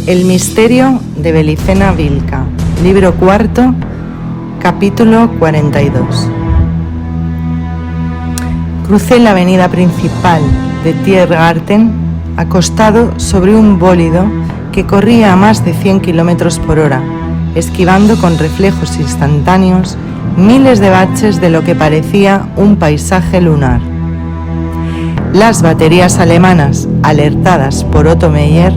El misterio de Belicena Vilca, libro cuarto, capítulo 42. Crucé la avenida principal de Tiergarten acostado sobre un bólido que corría a más de 100 kilómetros por hora, esquivando con reflejos instantáneos miles de baches de lo que parecía un paisaje lunar. Las baterías alemanas, alertadas por Otto Meyer,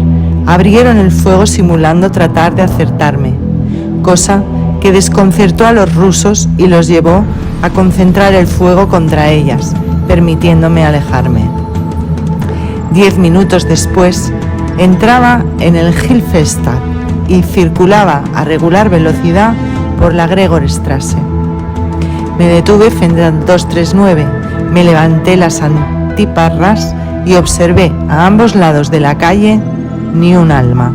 abrieron el fuego simulando tratar de acertarme, cosa que desconcertó a los rusos y los llevó a concentrar el fuego contra ellas, permitiéndome alejarme. 10 minutos después, entraba en el Hilfestadt y circulaba a regular velocidad por la Gregorstrasse. Me detuve frente al 239, me levanté las antiparras y observé a ambos lados de la calle ni un alma.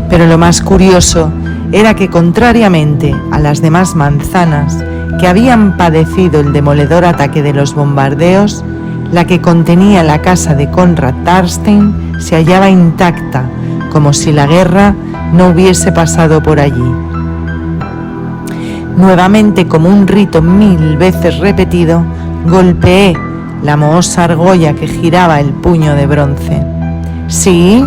Pero lo más curioso era que, contrariamente a las demás manzanas que habían padecido el demoledor ataque de los bombardeos, la que contenía la casa de Konrad Tarstein se hallaba intacta, como si la guerra no hubiese pasado por allí. Nuevamente, como un rito 1000 veces repetido, golpeé la mohosa argolla que giraba el puño de bronce. ¿Sí?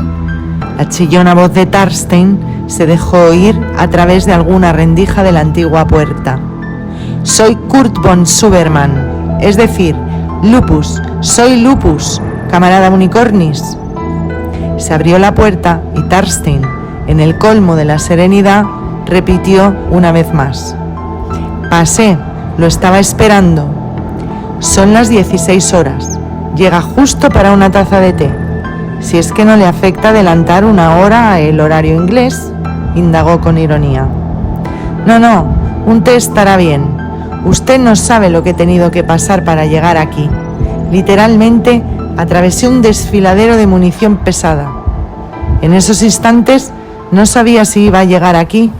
La chillona voz de Tarstein se dejó oír a través de alguna rendija de la antigua puerta. Soy Kurt von Suberman, es decir, Lupus, soy Lupus, camarada Unicornis. Se abrió la puerta y Tarstein, en el colmo de la serenidad, repitió una vez más. Pasé, lo estaba esperando. Son las 16 horas, llega justo para una taza de té. Si es que no le afecta adelantar una hora el horario inglés, indagó con ironía. No, un té estará bien. Usted no sabe lo que he tenido que pasar para llegar aquí. Literalmente atravesé un desfiladero de munición pesada. En esos instantes no sabía si iba a llegar aquí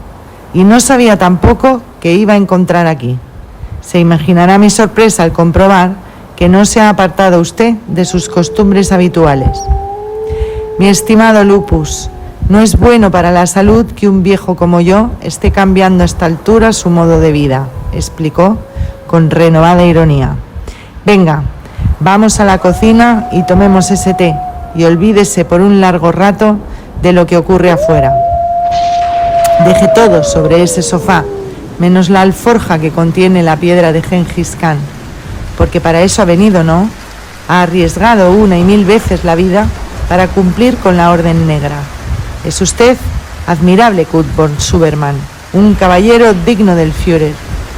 y no sabía tampoco que iba a encontrar aquí. Se imaginará mi sorpresa al comprobar que no se ha apartado usted de sus costumbres habituales. Mi estimado Lupus, no es bueno para la salud que un viejo como yo esté cambiando a esta altura su modo de vida, explicó con renovada ironía. Venga, vamos a la cocina y tomemos ese té y olvídese por un largo rato de lo que ocurre afuera. Deje todo sobre ese sofá, menos la alforja que contiene la piedra de Gengis Khan, porque para eso ha venido, ¿no? Ha arriesgado 1 y 1000 veces la vida para cumplir con la Orden Negra. Es usted admirable, Kurt von Suberman, un caballero digno del Führer,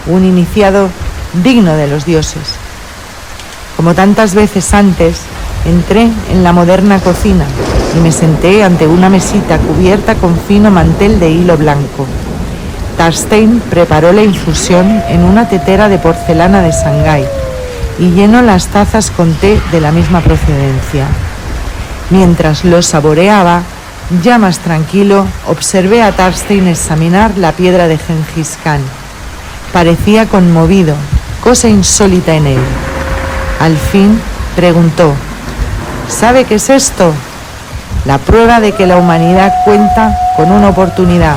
un iniciado digno de los dioses. Como tantas veces antes, entré en la moderna cocina y me senté ante una mesita cubierta con fino mantel de hilo blanco. Tarstein preparó la infusión en una tetera de porcelana de Shanghái y llenó las tazas con té de la misma procedencia. Mientras lo saboreaba, ya más tranquilo, observé a Tarstein examinar la piedra de Gengis Khan. Parecía conmovido, cosa insólita en él. Al fin preguntó: ¿sabe qué es esto? La prueba de que la humanidad cuenta con una oportunidad,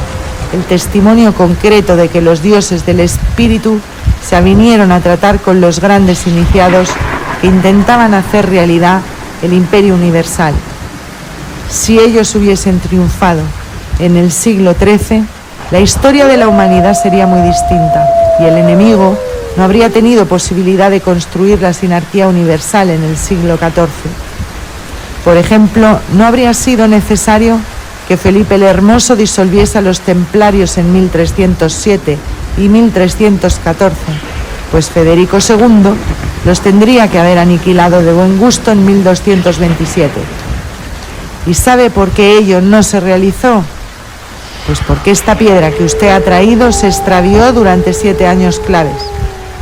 el testimonio concreto de que los dioses del espíritu se avinieron a tratar con los grandes iniciados que intentaban hacer realidad el imperio universal. Si ellos hubiesen triunfado en el siglo XIII, la historia de la humanidad sería muy distinta y el enemigo no habría tenido posibilidad de construir la sinarquía universal en el siglo XIV. Por ejemplo, no habría sido necesario que Felipe el Hermoso disolviese a los templarios en 1307 y 1314, pues Federico II los tendría que haber aniquilado de buen gusto en 1227. ¿Y sabe por qué ello no se realizó? Pues porque esta piedra que usted ha traído se extravió durante 7 años claves,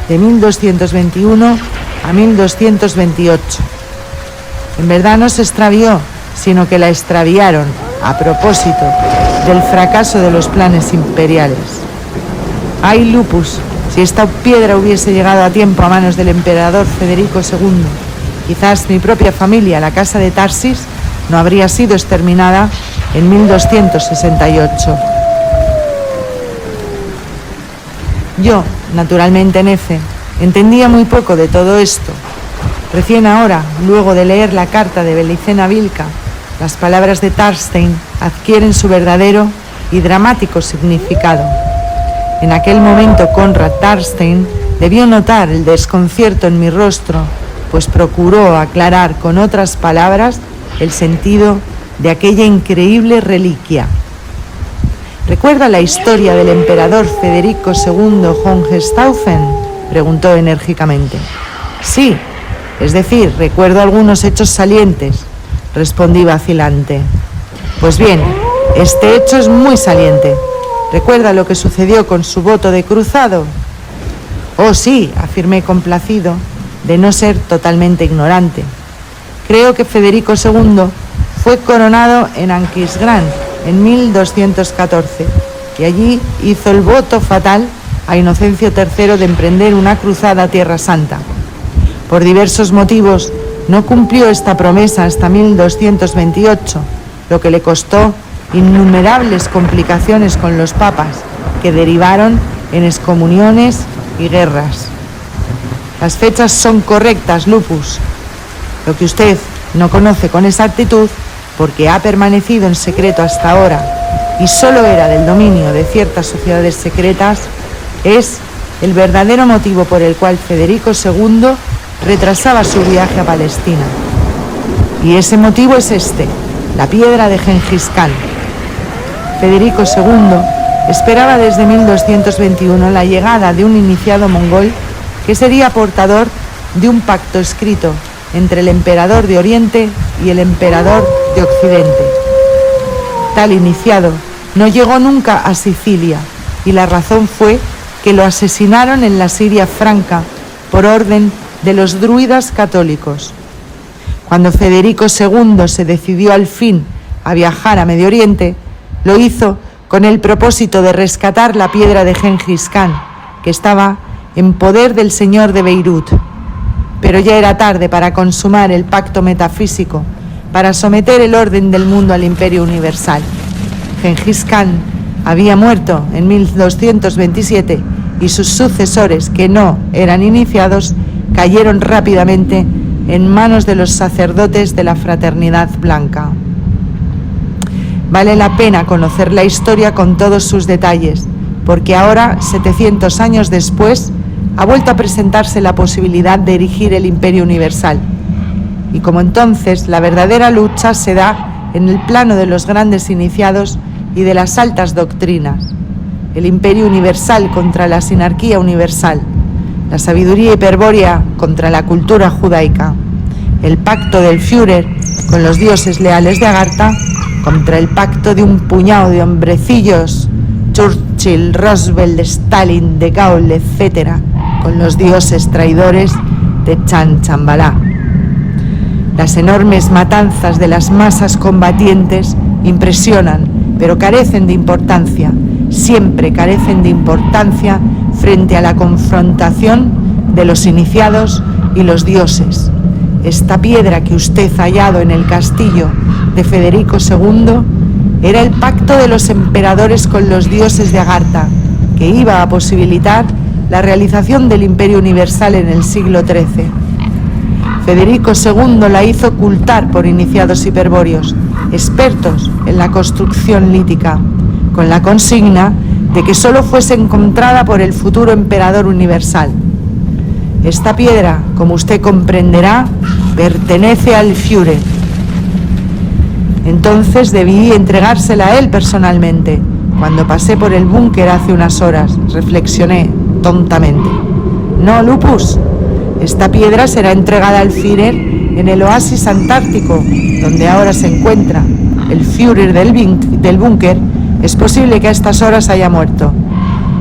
de 1221 a 1228. En verdad no se extravió, sino que la extraviaron a propósito del fracaso de los planes imperiales. ¡Ay, Lupus! Si esta piedra hubiese llegado a tiempo a manos del emperador Federico II, quizás mi propia familia, la casa de Tarsis, no habría sido exterminada en 1268. Yo, naturalmente nefe, entendía muy poco de todo esto. Recién ahora, luego de leer la carta de Belicena Vilca, las palabras de Thorstein adquieren su verdadero y dramático significado. En aquel momento Konrad Thorstein debió notar el desconcierto en mi rostro, pues procuró aclarar con otras palabras el sentido de aquella increíble reliquia. ¿Recuerda la historia del emperador Federico II Hohenstaufen?, preguntó enérgicamente. Sí, es decir, recuerdo algunos hechos salientes, respondí vacilante. Pues bien, este hecho es muy saliente. ¿Recuerda lo que sucedió con su voto de cruzado? Oh, sí, afirmé complacido, de no ser totalmente ignorante. Creo que Federico II fue coronado en Aquisgrán en 1214 y allí hizo el voto fatal a Inocencio III de emprender una cruzada a Tierra Santa. Por diversos motivos no cumplió esta promesa hasta 1228, lo que le costó innumerables complicaciones con los papas, que derivaron en excomuniones y guerras. Las fechas son correctas, Lupus. Lo que usted no conoce con exactitud, porque ha permanecido en secreto hasta ahora y solo era del dominio de ciertas sociedades secretas, es el verdadero motivo por el cual Federico II retrasaba su viaje a Palestina. Y ese motivo es este, la piedra de Gengis Khan. Federico II esperaba desde 1221 la llegada de un iniciado mongol que sería portador de un pacto escrito entre el emperador de Oriente y el emperador de Occidente. Tal iniciado no llegó nunca a Sicilia y la razón fue que lo asesinaron en la Siria franca por orden de los druidas católicos. Cuando Federico II se decidió al fin a viajar a Medio Oriente, lo hizo con el propósito de rescatar la piedra de Gengis Khan, que estaba en poder del señor de Beirut. Pero ya era tarde para consumar el pacto metafísico, para someter el orden del mundo al imperio universal. Gengis Khan había muerto en 1227 y sus sucesores, que no eran iniciados, cayeron rápidamente en manos de los sacerdotes de la Fraternidad Blanca. Vale la pena conocer la historia con todos sus detalles, porque ahora, 700 años después, ha vuelto a presentarse la posibilidad de erigir el imperio universal. Y como entonces, la verdadera lucha se da en el plano de los grandes iniciados y de las altas doctrinas. El imperio universal contra la sinarquía universal, la sabiduría hiperbórea contra la cultura judaica, el pacto del Führer con los dioses leales de Agartha contra el pacto de un puñado de hombrecillos, Churchill, Roosevelt, Stalin, De Gaulle, etc., con los dioses traidores de Chan Chambalá. Las enormes matanzas de las masas combatientes impresionan, pero carecen de importancia, siempre carecen de importancia frente a la confrontación de los iniciados y los dioses. Esta piedra que usted ha hallado en el castillo de Federico II era el pacto de los emperadores con los dioses de Agartha, que iba a posibilitar la realización del imperio universal en el siglo XIII. Federico II la hizo ocultar por iniciados hiperbóreos, expertos en la construcción lítica, con la consigna de que solo fuese encontrada por el futuro emperador universal. Esta piedra, como usted comprenderá, pertenece al Führer. Entonces debí entregársela a él personalmente. Cuando pasé por el búnker hace unas horas, reflexioné tontamente. No, Lupus, esta piedra será entregada al Führer en el oasis antártico, donde ahora se encuentra. El Führer del búnker es posible que a estas horas haya muerto.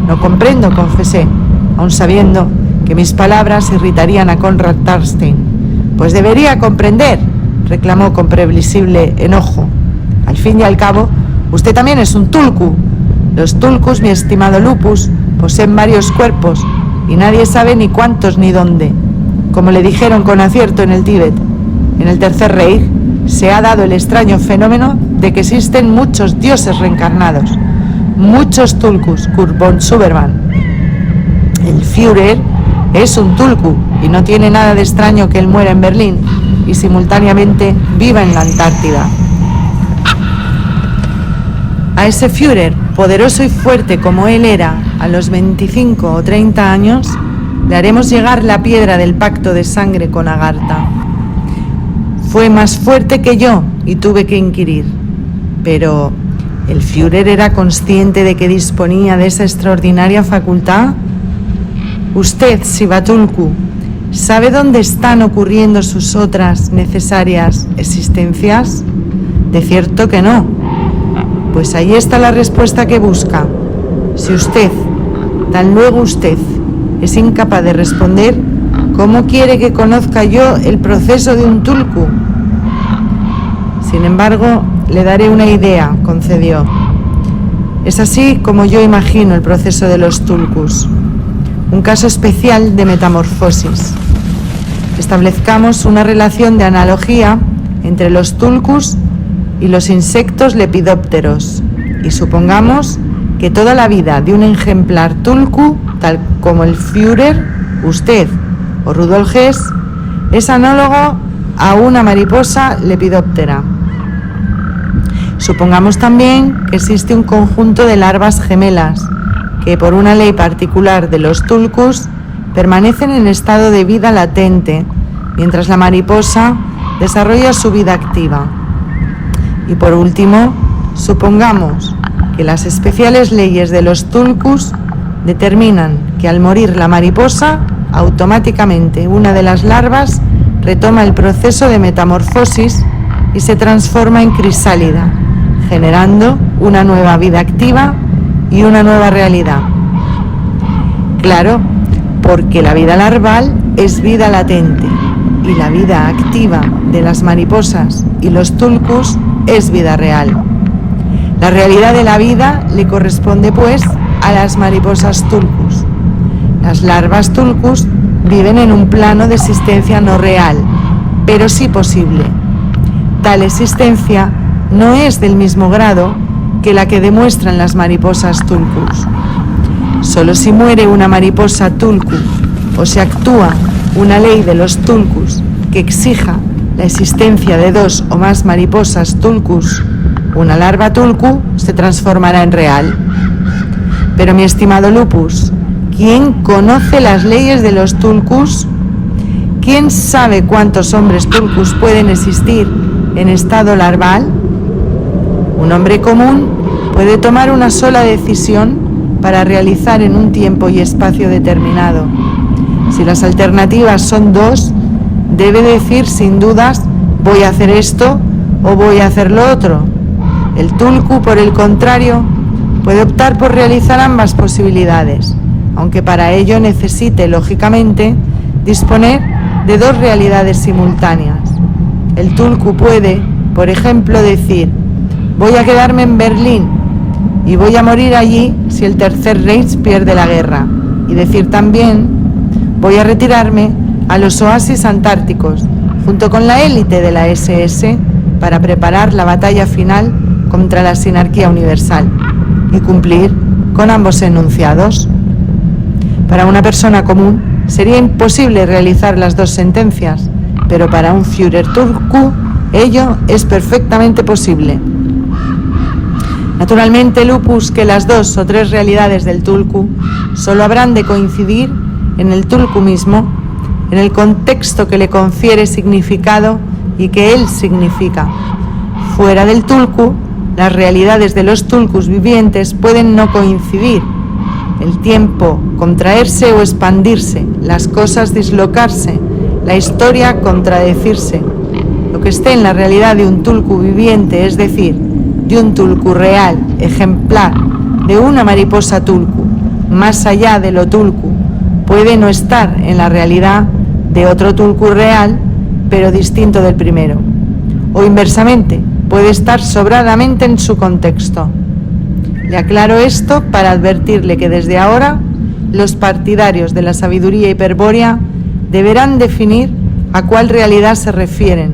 No comprendo, confesé, aun sabiendo que mis palabras irritarían a Konrad Thorstein. Pues debería comprender, reclamó con previsible enojo. Al fin y al cabo, usted también es un tulku. Los tulkus, mi estimado Lupus, poseen varios cuerpos y nadie sabe ni cuántos ni dónde, como le dijeron con acierto en el Tíbet. En el Tercer Reich se ha dado el extraño fenómeno de que existen muchos dioses reencarnados, muchos Tulkus, Kurt von Zuberman. El Führer es un Tulku y no tiene nada de extraño que él muera en Berlín y simultáneamente viva en la Antártida. A ese Führer, poderoso y fuerte como él era a los 25 o 30 años, le haremos llegar la piedra del pacto de sangre con Agartha. Fue más fuerte que yo y tuve que inquirir, pero ¿el Führer era consciente de que disponía de esa extraordinaria facultad? Usted, Sivatulku, ¿sabe dónde están ocurriendo sus otras necesarias existencias? De cierto que no. Pues ahí está la respuesta que busca. Si usted, tan luego usted, es incapaz de responder, ¿cómo quiere que conozca yo el proceso de un Tulku? Sin embargo, le daré una idea, concedió. Es así como yo imagino el proceso de los Tulkus. Un caso especial de metamorfosis. Establezcamos una relación de analogía entre los Tulkus y los insectos lepidópteros y supongamos que toda la vida de un ejemplar Tulku, tal como el Führer, usted o Rudolf Hess, es análogo a una mariposa lepidóptera. Supongamos también que existe un conjunto de larvas gemelas que por una ley particular de los Tulkus permanecen en estado de vida latente mientras la mariposa desarrolla su vida activa. Y por último, supongamos que las especiales leyes de los Tulkus determinan que al morir la mariposa, automáticamente una de las larvas retoma el proceso de metamorfosis y se transforma en crisálida, generando una nueva vida activa y una nueva realidad. Claro, porque la vida larval es vida latente y la vida activa de las mariposas y los Tulkus es vida real. La realidad de la vida le corresponde pues a las mariposas Tulkus. Las larvas Tulkus viven en un plano de existencia no real, pero sí posible. Tal existencia no es del mismo grado que la que demuestran las mariposas Tulkus. Solo si muere una mariposa Tulku o se actúa una ley de los Tulkus que exija la existencia de dos o más mariposas Tulkus, una larva Tulku se transformará en real. Pero mi estimado Lupus, ¿quién conoce las leyes de los Tulkus? ¿Quién sabe cuántos hombres Tulkus pueden existir en estado larval? Un hombre común puede tomar una sola decisión para realizar en un tiempo y espacio determinado. Si las alternativas son dos, debe decir sin dudas, voy a hacer esto o voy a hacer lo otro. El Tulku, por el contrario, puede optar por realizar ambas posibilidades, aunque para ello necesite, lógicamente, disponer de dos realidades simultáneas. El Tulku puede, por ejemplo, decir, voy a quedarme en Berlín y voy a morir allí si el Tercer Reich pierde la guerra, y decir también, voy a retirarme a los oasis antárticos, junto con la élite de la SS, para preparar la batalla final contra la sinarquía universal y cumplir con ambos enunciados. Para una persona común sería imposible realizar las dos sentencias, pero para un Führer Tulku ello es perfectamente posible. Naturalmente, Lupus, que las dos o tres realidades del Tulku solo habrán de coincidir en el Tulku mismo, en el contexto que le confiere significado y que él significa. Fuera del Tulku, las realidades de los Tulkus vivientes pueden no coincidir. El tiempo contraerse o expandirse, las cosas dislocarse, la historia contradecirse. Lo que esté en la realidad de un Tulku viviente, es decir, de un Tulku real, ejemplar, de una mariposa Tulku, más allá de lo Tulku, puede no estar en la realidad de otro Tulku real, pero distinto del primero. O inversamente, puede estar sobradamente en su contexto. Le aclaro esto para advertirle que desde ahora los partidarios de la sabiduría hiperbórea deberán definir a cuál realidad se refieren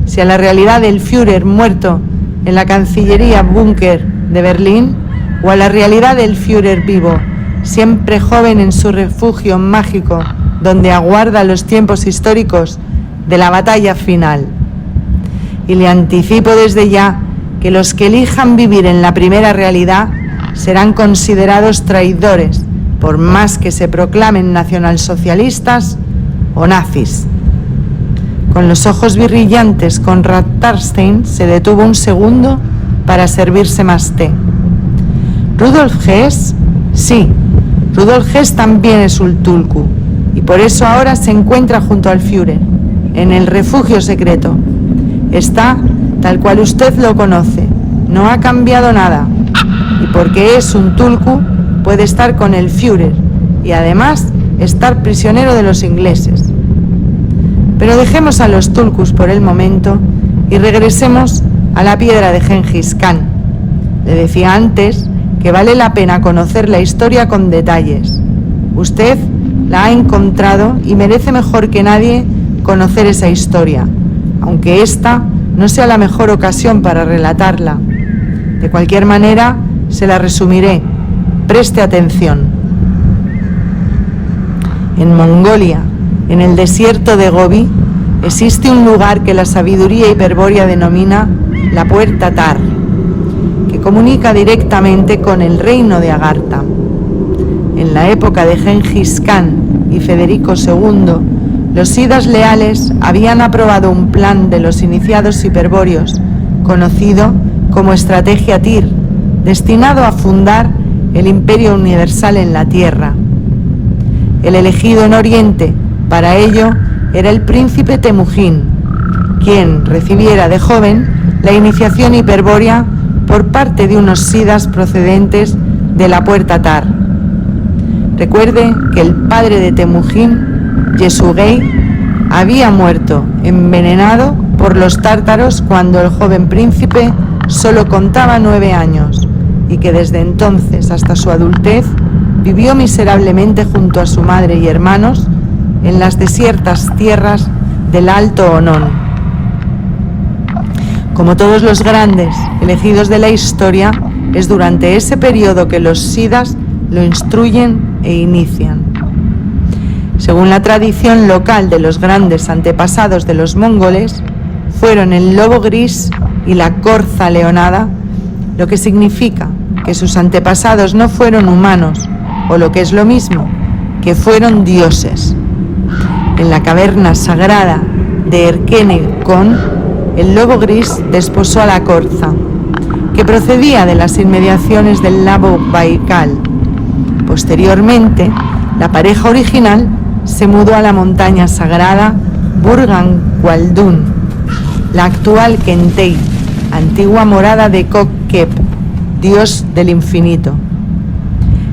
si a la realidad del Führer muerto en la Cancillería Búnker de Berlín o a la realidad del Führer vivo, siempre joven en su refugio mágico, donde aguarda los tiempos históricos de la batalla final. Y le anticipo desde ya que los que elijan vivir en la primera realidad serán considerados traidores, por más que se proclamen nacionalsocialistas o nazis. Con los ojos brillantes, Konrad Tarstein se detuvo un segundo para servirse más té. ¿Rudolf Hess? Sí, Rudolf Hess también es un tulku, y por eso ahora se encuentra junto al Führer, en el refugio secreto. Está tal cual usted lo conoce, no ha cambiado nada, y porque es un tulku puede estar con el Führer y además estar prisionero de los ingleses. Pero dejemos a los tulkus por el momento y regresemos a la piedra de Gengis Khan. Le decía antes que vale la pena conocer la historia con detalles. Usted la ha encontrado y merece mejor que nadie conocer esa historia, aunque esta no sea la mejor ocasión para relatarla. De cualquier manera, se la resumiré. Preste atención. En Mongolia, en el desierto de Gobi, existe un lugar que la sabiduría hiperbórea denomina la Puerta Tar, que comunica directamente con el reino de Agartha. En la época de Gengis Khan y Federico II, los sidas leales habían aprobado un plan de los iniciados hiperbóreos, conocido como Estrategia Tir, destinado a fundar el Imperio Universal en la Tierra. El elegido en Oriente para ello era el príncipe Temujin, quien recibiera de joven la iniciación hiperbórea por parte de unos sidas procedentes de la Puerta Tar. Recuerde que el padre de Temujin, Yesugei, había muerto envenenado por los tártaros cuando el joven príncipe solo contaba 9 años y que desde entonces hasta su adultez vivió miserablemente junto a su madre y hermanos en las desiertas tierras del Alto Onón. Como todos los grandes elegidos de la historia, es durante ese periodo que los sidas lo instruyen e inician. Según la tradición local de los grandes antepasados de los mongoles, fueron el lobo gris y la corza leonada, lo que significa que sus antepasados no fueron humanos, o lo que es lo mismo, que fueron dioses. En la caverna sagrada de Erkenekon, el lobo gris desposó a la corza, que procedía de las inmediaciones del lago Baikal. Posteriormente, la pareja original se mudó a la montaña sagrada Burgan Khaldun, la actual Kentei, antigua morada de Kop-Kep, dios del infinito.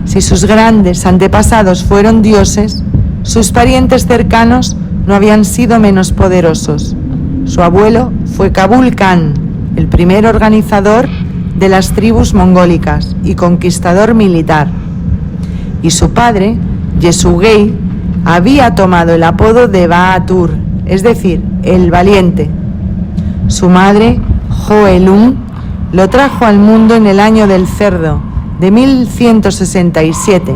Si sus grandes antepasados fueron dioses, sus parientes cercanos no habían sido menos poderosos. Su abuelo fue Kabul Khan, el primer organizador de las tribus mongólicas y conquistador militar. Y su padre, Yesugei, había tomado el apodo de Baatur, es decir, el valiente. Su madre, Hoelun, lo trajo al mundo en el año del cerdo de 1167.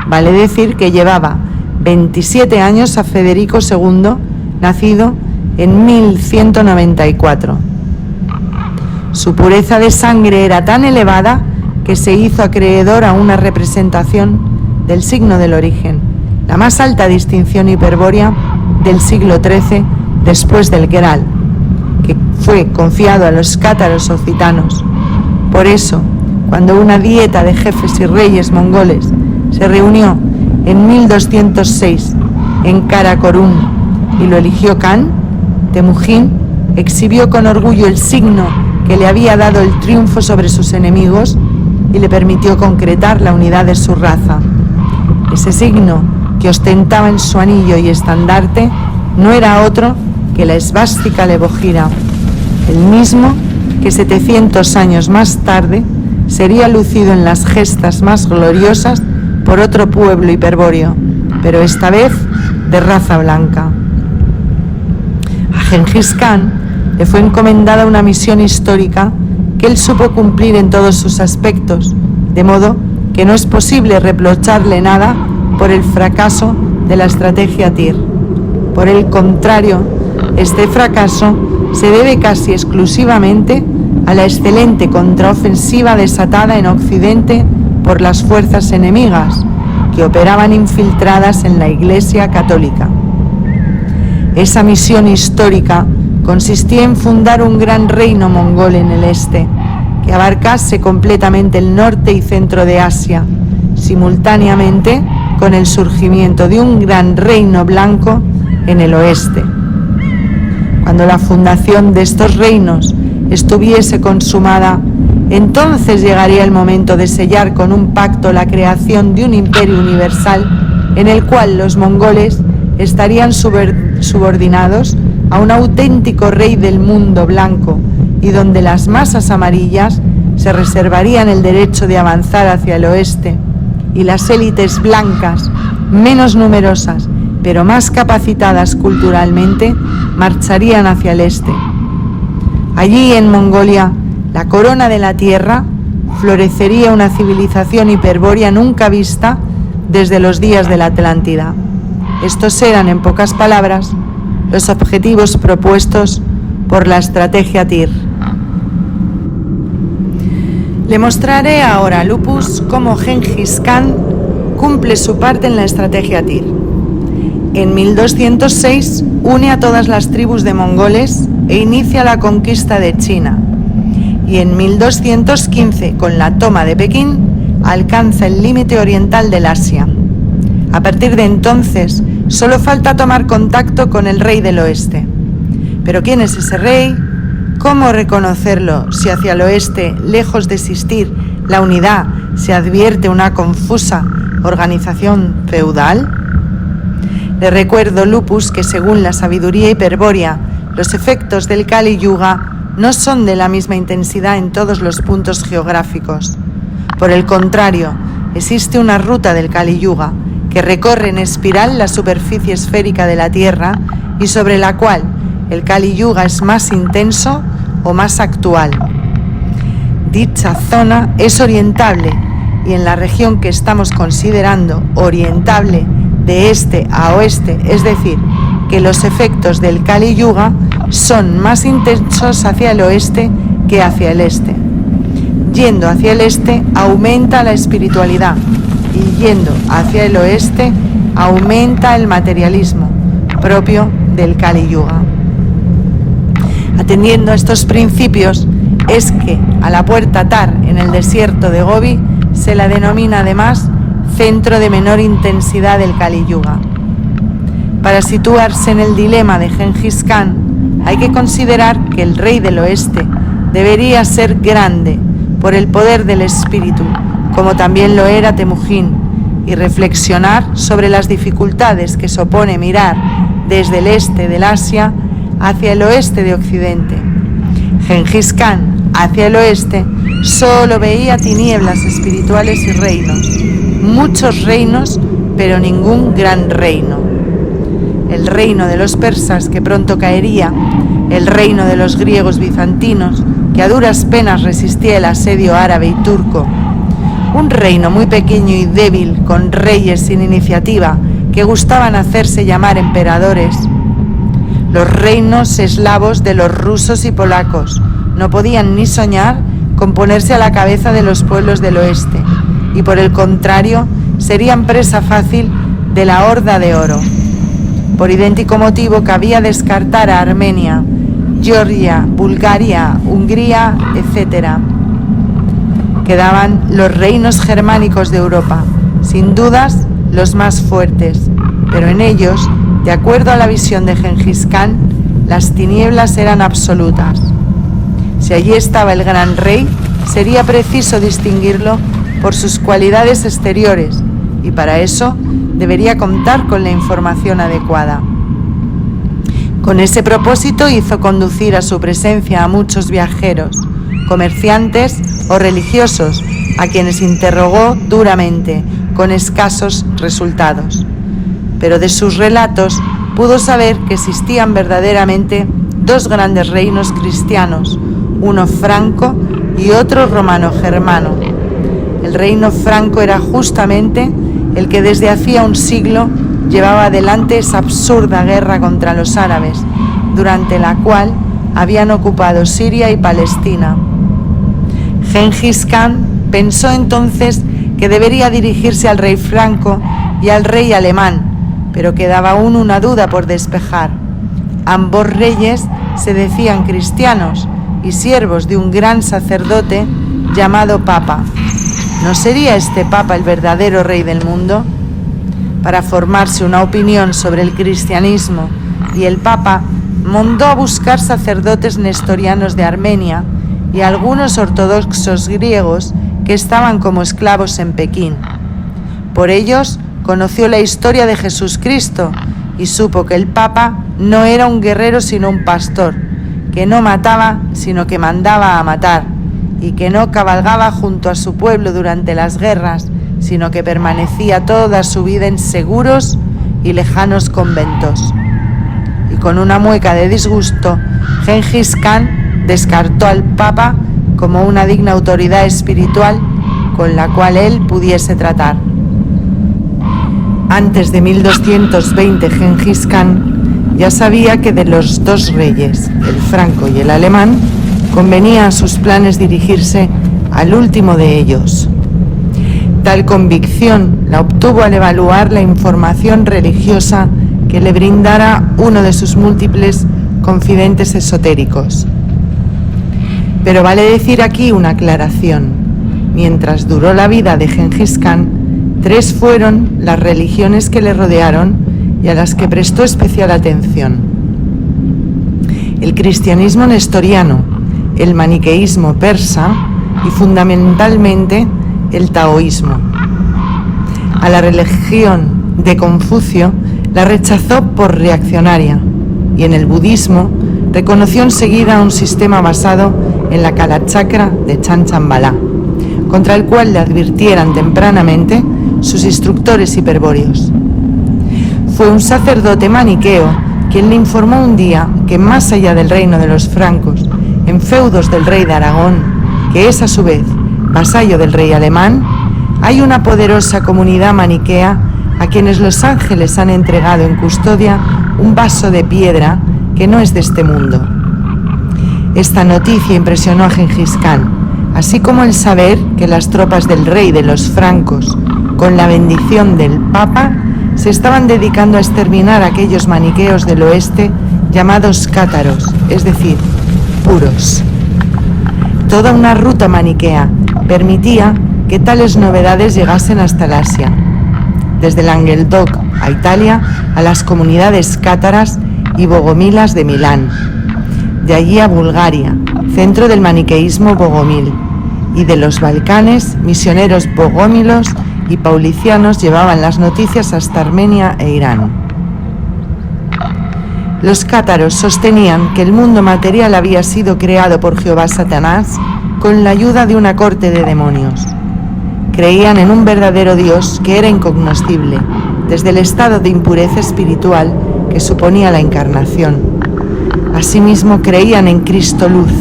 Vale decir que llevaba 27 años a Federico II, nacido en 1194. Su pureza de sangre era tan elevada que se hizo acreedor a una representación del signo del origen, la más alta distinción hiperbórea del siglo XIII después del Geral, que fue confiado a los cátaros occitanos. Por eso, cuando una dieta de jefes y reyes mongoles se reunió en 1206 en Karakorum y lo eligió Khan, Temujin exhibió con orgullo el signo que le había dado el triunfo sobre sus enemigos y le permitió concretar la unidad de su raza. Ese signo que ostentaba en su anillo y estandarte no era otro que la esvástica levojira, el mismo que 700 años más tarde sería lucido en las gestas más gloriosas por otro pueblo hiperbóreo, pero esta vez de raza blanca. A Gengis Khan le fue encomendada una misión histórica que él supo cumplir en todos sus aspectos, de modo que no es posible reprocharle nada por el fracaso de la estrategia TIR. Por el contrario, este fracaso se debe casi exclusivamente a la excelente contraofensiva desatada en Occidente por las fuerzas enemigas, que operaban infiltradas en la Iglesia Católica. Esa misión histórica consistía en fundar un gran reino mongol en el este, que abarcase completamente el norte y centro de Asia, simultáneamente con el surgimiento de un gran reino blanco en el oeste. Cuando la fundación de estos reinos estuviese consumada, entonces llegaría el momento de sellar con un pacto la creación de un imperio universal en el cual los mongoles estarían subordinados a un auténtico rey del mundo blanco y donde las masas amarillas se reservarían el derecho de avanzar hacia el oeste y las élites blancas, menos numerosas pero más capacitadas culturalmente, marcharían hacia el este. Allí en Mongolia, la corona de la tierra, florecería una civilización hiperbórea nunca vista desde los días de la Atlántida. Estos eran, en pocas palabras, los objetivos propuestos por la estrategia TIR. Le mostraré ahora a Lupus cómo Gengis Khan cumple su parte en la estrategia TIR. En 1206 une a todas las tribus de mongoles e inicia la conquista de China. Y en 1215, con la toma de Pekín, alcanza el límite oriental del Asia. A partir de entonces, solo falta tomar contacto con el rey del oeste. ¿Pero quién es ese rey? ¿Cómo reconocerlo si hacia el oeste, lejos de existir la unidad, se advierte una confusa organización feudal? Le recuerdo, Lupus, que según la sabiduría hiperbórea, los efectos del Kali Yuga no son de la misma intensidad en todos los puntos geográficos. Por el contrario, existe una ruta del Kali Yuga que recorre en espiral la superficie esférica de la Tierra y sobre la cual el Kali Yuga es más intenso o más actual. Dicha zona es orientable y en la región que estamos considerando orientable de este a oeste, es decir, que los efectos del Kali Yuga son más intensos hacia el oeste que hacia el este. Yendo hacia el este aumenta la espiritualidad y yendo hacia el oeste aumenta el materialismo propio del Kali Yuga. Atendiendo a estos principios es que a la puerta Tar en el desierto de Gobi se la denomina además centro de menor intensidad del Kali Yuga. Para situarse en el dilema de Gengis Khan, hay que considerar que el rey del oeste debería ser grande por el poder del espíritu, como también lo era Temujin, y reflexionar sobre las dificultades que supone mirar desde el este del Asia hacia el oeste de Occidente. Gengis Khan, hacia el oeste, solo veía tinieblas espirituales y reinos, muchos reinos, pero ningún gran reino. El reino de los persas, que pronto caería, el reino de los griegos bizantinos, que a duras penas resistía el asedio árabe y turco, un reino muy pequeño y débil, con reyes sin iniciativa, que gustaban hacerse llamar emperadores. Los reinos eslavos de los rusos y polacos no podían ni soñar con ponerse a la cabeza de los pueblos del oeste, y por el contrario, serían presa fácil de la Horda de Oro. Por idéntico motivo cabía descartar a Armenia, Georgia, Bulgaria, Hungría, etc. Quedaban los reinos germánicos de Europa, sin dudas los más fuertes, pero en ellos, de acuerdo a la visión de Gengis Khan, las tinieblas eran absolutas. Si allí estaba el gran rey, sería preciso distinguirlo por sus cualidades exteriores, y para eso debería contar con la información adecuada. Con ese propósito hizo conducir a su presencia a muchos viajeros, comerciantes o religiosos, a quienes interrogó duramente, con escasos resultados. Pero de sus relatos pudo saber que existían verdaderamente dos grandes reinos cristianos, uno franco y otro romano-germano. El reino franco era justamente el que desde hacía un siglo llevaba adelante esa absurda guerra contra los árabes, durante la cual habían ocupado Siria y Palestina. Gengis Khan pensó entonces que debería dirigirse al rey franco y al rey alemán, pero quedaba aún una duda por despejar. Ambos reyes se decían cristianos y siervos de un gran sacerdote llamado Papa. ¿No sería este Papa el verdadero rey del mundo? Para formarse una opinión sobre el cristianismo y el Papa, mandó a buscar sacerdotes nestorianos de Armenia y algunos ortodoxos griegos que estaban como esclavos en Pekín. Por ellos conoció la historia de Jesucristo y supo que el Papa no era un guerrero sino un pastor, que no mataba sino que mandaba a matar, y que no cabalgaba junto a su pueblo durante las guerras, sino que permanecía toda su vida en seguros y lejanos conventos. Y con una mueca de disgusto, Gengis Khan descartó al Papa como una digna autoridad espiritual con la cual él pudiese tratar. Antes de 1220, Gengis Khan ya sabía que de los dos reyes, el franco y el alemán, convenía a sus planes dirigirse al último de ellos. Tal convicción la obtuvo al evaluar la información religiosa que le brindara uno de sus múltiples confidentes esotéricos. Pero vale decir aquí una aclaración. Mientras duró la vida de Gengis Khan, 3 fueron las religiones que le rodearon y a las que prestó especial atención: el cristianismo nestoriano, el maniqueísmo persa y fundamentalmente el taoísmo. A la religión de Confucio la rechazó por reaccionaria y en el budismo reconoció enseguida un sistema basado en la Kalachakra de Chanchambala, contra el cual le advirtieran tempranamente sus instructores hiperbóreos. Fue un sacerdote maniqueo quien le informó un día que más allá del reino de los francos, en feudos del rey de Aragón, que es a su vez vasallo del rey alemán, hay una poderosa comunidad maniquea a quienes los ángeles han entregado en custodia un vaso de piedra que no es de este mundo. Esta noticia impresionó a Gengis Khan, así como el saber que las tropas del rey de los francos, con la bendición del Papa, se estaban dedicando a exterminar a aquellos maniqueos del oeste llamados cátaros, es decir, puros. Toda una ruta maniquea permitía que tales novedades llegasen hasta el Asia, desde Languedoc a Italia a las comunidades cátaras y bogomilas de Milán, de allí a Bulgaria, centro del maniqueísmo bogomil, y de los Balcanes, misioneros bogómilos y paulicianos llevaban las noticias hasta Armenia e Irán. Los cátaros sostenían que el mundo material había sido creado por Jehová Satanás con la ayuda de una corte de demonios. Creían en un verdadero Dios que era incognoscible, desde el estado de impureza espiritual que suponía la encarnación. Asimismo creían en Cristo Luz,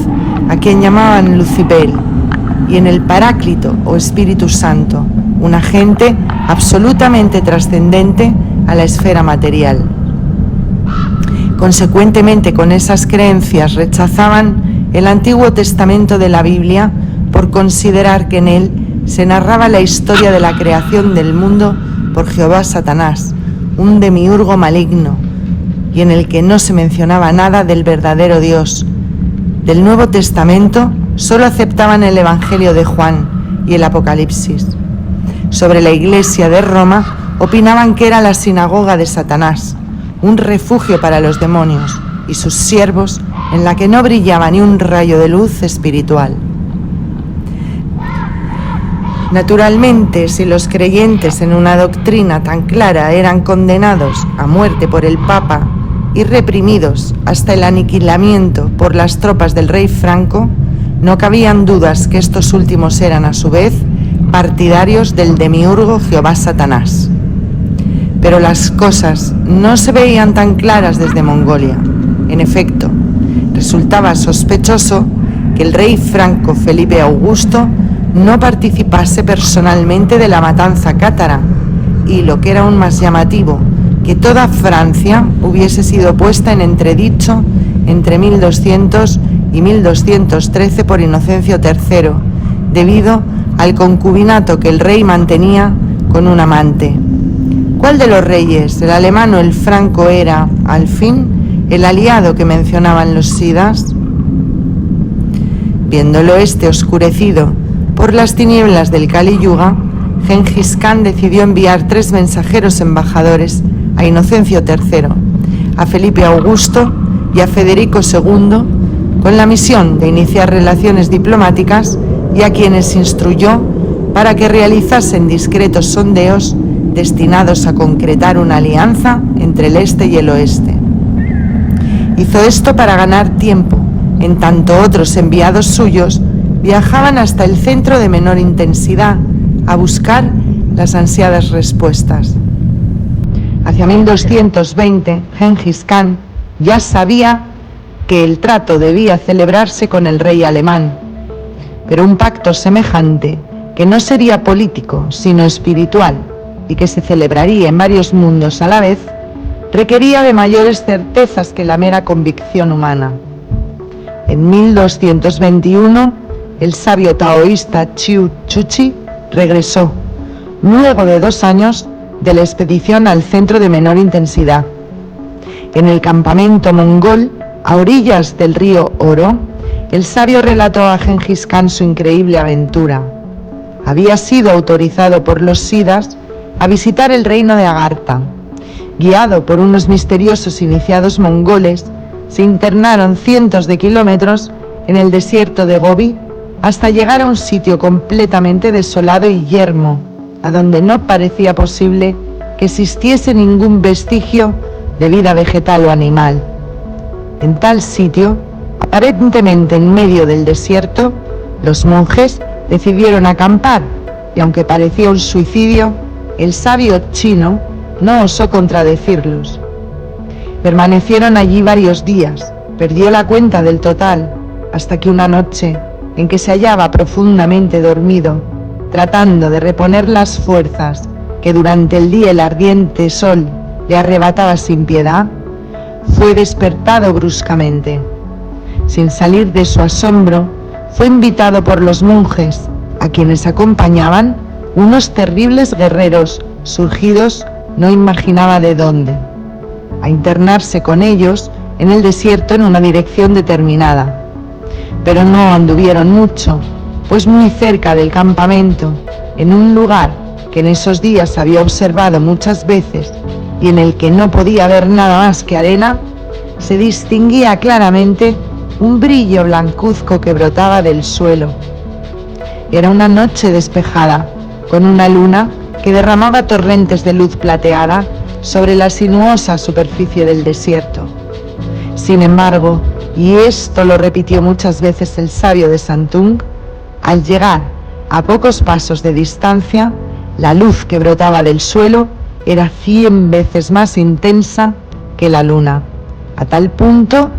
a quien llamaban Lucibel, y en el Paráclito o Espíritu Santo, un agente absolutamente trascendente a la esfera material. Consecuentemente, con esas creencias rechazaban el Antiguo Testamento de la Biblia por considerar que en él se narraba la historia de la creación del mundo por Jehová Satanás, un demiurgo maligno, y en el que no se mencionaba nada del verdadero Dios. Del Nuevo Testamento solo aceptaban el Evangelio de Juan y el Apocalipsis. Sobre la Iglesia de Roma opinaban que era la sinagoga de Satanás, un refugio para los demonios y sus siervos, en la que no brillaba ni un rayo de luz espiritual. Naturalmente, si los creyentes en una doctrina tan clara eran condenados a muerte por el Papa y reprimidos hasta el aniquilamiento por las tropas del rey Franco, no cabían dudas que estos últimos eran a su vez partidarios del demiurgo Jehová Satanás. Pero las cosas no se veían tan claras desde Mongolia. En efecto, Resultaba sospechoso que el rey franco Felipe Augusto no participase personalmente de la matanza cátara y, lo que era aún más llamativo, que toda Francia hubiese sido puesta en entredicho entre 1200 y 1213 por Inocencio III, debido al concubinato que el rey mantenía con un amante. ¿Cuál de los reyes, el alemán o el franco, era, al fin, el aliado que mencionaban los sidas? Viéndolo este oscurecido por las tinieblas del Kali Yuga, Gengis Khan decidió enviar 3 mensajeros embajadores a Inocencio III, a Felipe Augusto y a Federico II, con la misión de iniciar relaciones diplomáticas, y a quienes instruyó para que realizasen discretos sondeos destinados a concretar una alianza entre el este y el oeste. Hizo esto para ganar tiempo, en tanto otros enviados suyos viajaban hasta el centro de menor intensidad a buscar las ansiadas respuestas. Hacia 1220, Gengis Khan ya sabía que el trato debía celebrarse con el rey alemán, pero un pacto semejante, que no sería político sino espiritual y que se celebraría en varios mundos a la vez, requería de mayores certezas que la mera convicción humana. En 1221, el sabio taoísta Chiu Chuchi regresó, luego de 2 años de la expedición al centro de menor intensidad. En el campamento mongol, a orillas del río Oro, el sabio relató a Gengis Khan su increíble aventura. Había sido autorizado por los sidas a visitar el reino de Agartha. Guiado por unos misteriosos iniciados mongoles, se internaron cientos de kilómetros en el desierto de Gobi hasta llegar a un sitio completamente desolado y yermo, a donde no parecía posible que existiese ningún vestigio de vida vegetal o animal. En tal sitio, aparentemente en medio del desierto, los monjes decidieron acampar, y aunque parecía un suicidio, el sabio chino no osó contradecirlos. Permanecieron allí varios días, perdió la cuenta del total, hasta que una noche, en que se hallaba profundamente dormido, tratando de reponer las fuerzas que durante el día el ardiente sol le arrebataba sin piedad, fue despertado bruscamente. Sin salir de su asombro, fue invitado por los monjes, a quienes acompañaban unos terribles guerreros surgidos no imaginaba de dónde, a internarse con ellos en el desierto en una dirección determinada. Pero no anduvieron mucho, pues muy cerca del campamento, en un lugar que en esos días había observado muchas veces y en el que no podía ver nada más que arena, se distinguía claramente un brillo blancuzco que brotaba del suelo. Era una noche despejada, con una luna que derramaba torrentes de luz plateada sobre la sinuosa superficie del desierto. Sin embargo, y esto lo repitió muchas veces el sabio de Santung, al llegar a pocos pasos de distancia, la luz que brotaba del suelo era 100 veces más intensa que la luna, a tal punto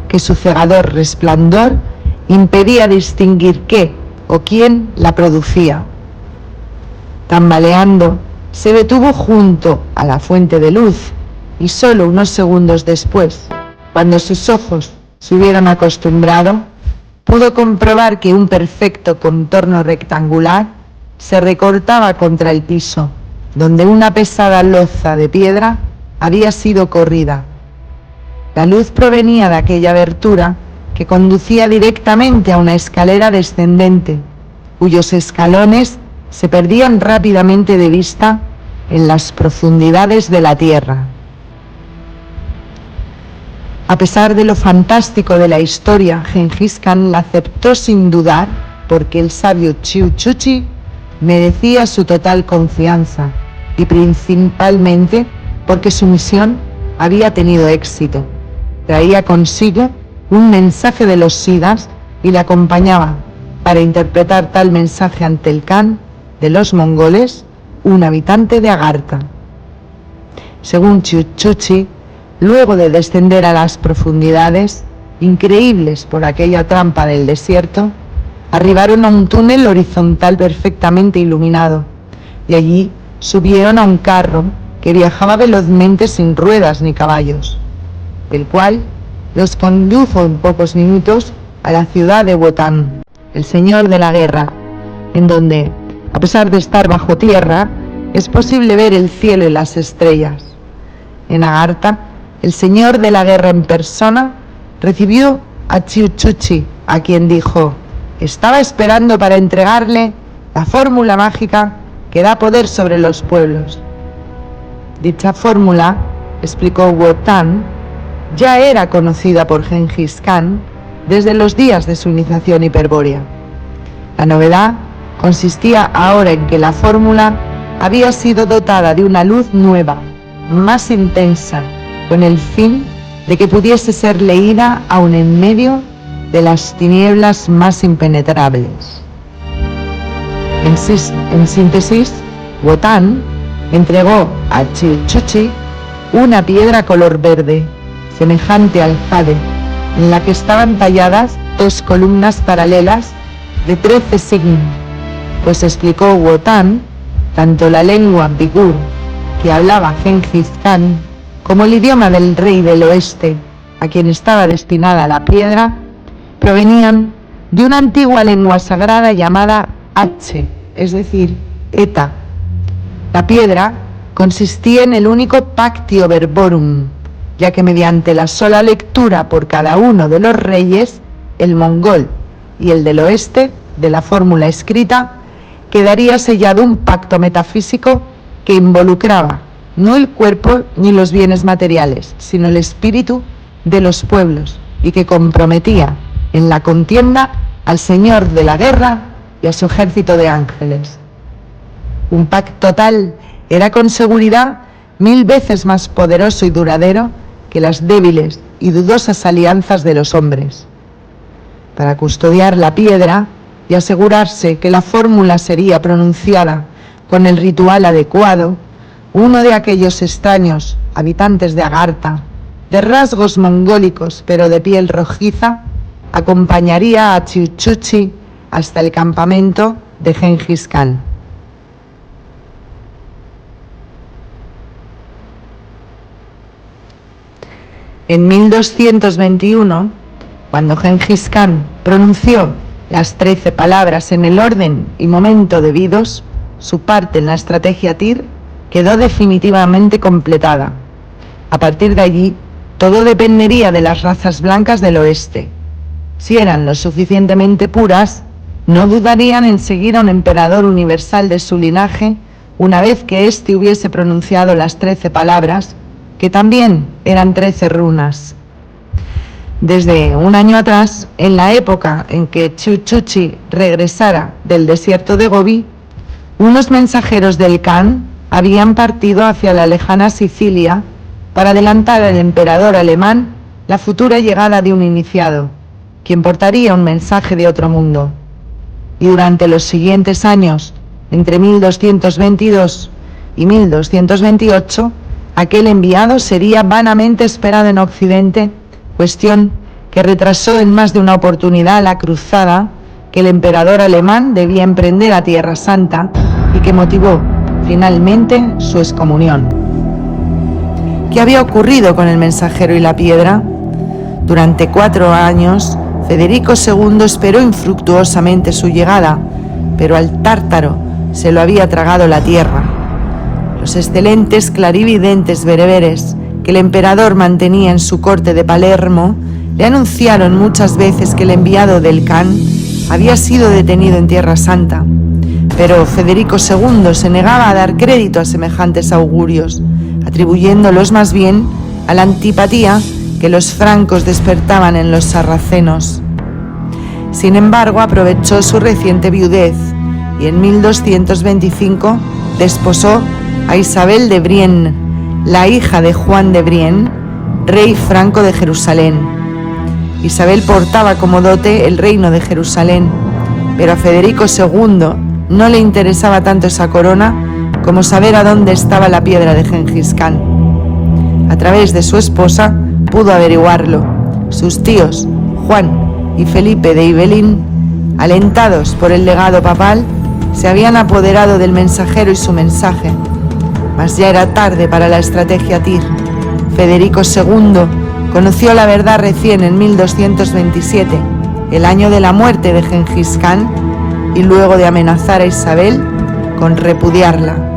que su cegador resplandor impedía distinguir qué o quién la producía. Tambaleando, se detuvo junto a la fuente de luz y solo unos segundos después, cuando sus ojos se hubieran acostumbrado, pudo comprobar que un perfecto contorno rectangular se recortaba contra el piso, donde una pesada loza de piedra había sido corrida. La luz provenía de aquella abertura que conducía directamente a una escalera descendente, cuyos escalones se perdían rápidamente de vista en las profundidades de la tierra. A pesar de lo fantástico de la historia, Gengis Khan la aceptó sin dudar, porque el sabio Chiu Chuchi merecía su total confianza, y principalmente porque su misión había tenido éxito. Traía consigo un mensaje de los sidas y le acompañaba para interpretar tal mensaje ante el Khan de los mongoles, un habitante de Agartha. Según Chiu Chuchi, luego de descender a las profundidades, increíbles por aquella trampa del desierto, arribaron a un túnel horizontal perfectamente iluminado, y allí subieron a un carro que viajaba velozmente sin ruedas ni caballos, el cual los condujo en pocos minutos a la ciudad de Wotan, el señor de la guerra, en donde, a pesar de estar bajo tierra, es posible ver el cielo y las estrellas. En Agartha, el señor de la guerra en persona recibió a Chilchuchi, a quien dijo: estaba esperando para entregarle la fórmula mágica que da poder sobre los pueblos. Dicha fórmula, explicó Wotan, ya era conocida por Gengis Khan desde los días de su iniciación hiperbórea. La novedad consistía ahora en que la fórmula había sido dotada de una luz nueva, más intensa, con el fin de que pudiese ser leída aún en medio de las tinieblas más impenetrables. En síntesis, Wotan entregó a Chilchuchi una piedra color verde, semejante al jade, en la que estaban talladas 2 columnas paralelas de 13 signos, pues explicó Wotan, tanto la lengua Bigur, que hablaba Gengis Khan, como el idioma del rey del oeste, a quien estaba destinada la piedra, provenían de una antigua lengua sagrada llamada H, es decir, Eta. La piedra consistía en el único Pactio Verborum, ya que mediante la sola lectura por cada uno de los reyes, el mongol y el del oeste, de la fórmula escrita, quedaría sellado un pacto metafísico que involucraba no el cuerpo ni los bienes materiales, sino el espíritu de los pueblos, y que comprometía en la contienda al señor de la guerra y a su ejército de ángeles. Un pacto tal era con seguridad 1000 veces más poderoso y duradero que las débiles y dudosas alianzas de los hombres. Para custodiar la piedra y asegurarse que la fórmula sería pronunciada con el ritual adecuado, uno de aquellos extraños habitantes de Agartha, de rasgos mongólicos pero de piel rojiza, acompañaría a Chilchuchi hasta el campamento de Gengis Khan. En 1221, cuando Gengis Khan pronunció las 13 palabras en el orden y momento debidos, su parte en la estrategia Tyr quedó definitivamente completada. A partir de allí, todo dependería de las razas blancas del oeste. Si eran lo suficientemente puras, no dudarían en seguir a un emperador universal de su linaje una vez que éste hubiese pronunciado las 13 palabras, que también eran 13 runas. Desde un año atrás, en la época en que Chilchuchi regresara del desierto de Gobi, unos mensajeros del Khan habían partido hacia la lejana Sicilia para adelantar al emperador alemán la futura llegada de un iniciado, quien portaría un mensaje de otro mundo. Y durante los siguientes años, entre 1222 y 1228, aquel enviado sería vanamente esperado en Occidente, cuestión que retrasó en más de una oportunidad la cruzada que el emperador alemán debía emprender a Tierra Santa y que motivó finalmente su excomunión. ¿Qué había ocurrido con el mensajero y la piedra? Durante 4 años, Federico II esperó infructuosamente su llegada, pero al tártaro se lo había tragado la tierra. Los excelentes clarividentes bereberes que el emperador mantenía en su corte de Palermo le anunciaron muchas veces que el enviado del Khan había sido detenido en Tierra Santa, pero Federico II se negaba a dar crédito a semejantes augurios, atribuyéndolos más bien a la antipatía que los francos despertaban en los sarracenos. Sin embargo, aprovechó su reciente viudez y en 1225 desposó a Isabel de Brienne, la hija de Juan de Brienne, rey franco de Jerusalén. Isabel portaba como dote el reino de Jerusalén, pero a Federico II no le interesaba tanto esa corona como saber a dónde estaba la piedra de Gengis Khan. A través de su esposa pudo averiguarlo, Sus tíos, Juan y Felipe de Ibelín, alentados por el legado papal, se habían apoderado del mensajero y su mensaje. Mas ya era tarde para la estrategia Tir. Federico II conoció la verdad recién en 1227, el año de la muerte de Gengis Khan, y luego de amenazar a Isabel con repudiarla.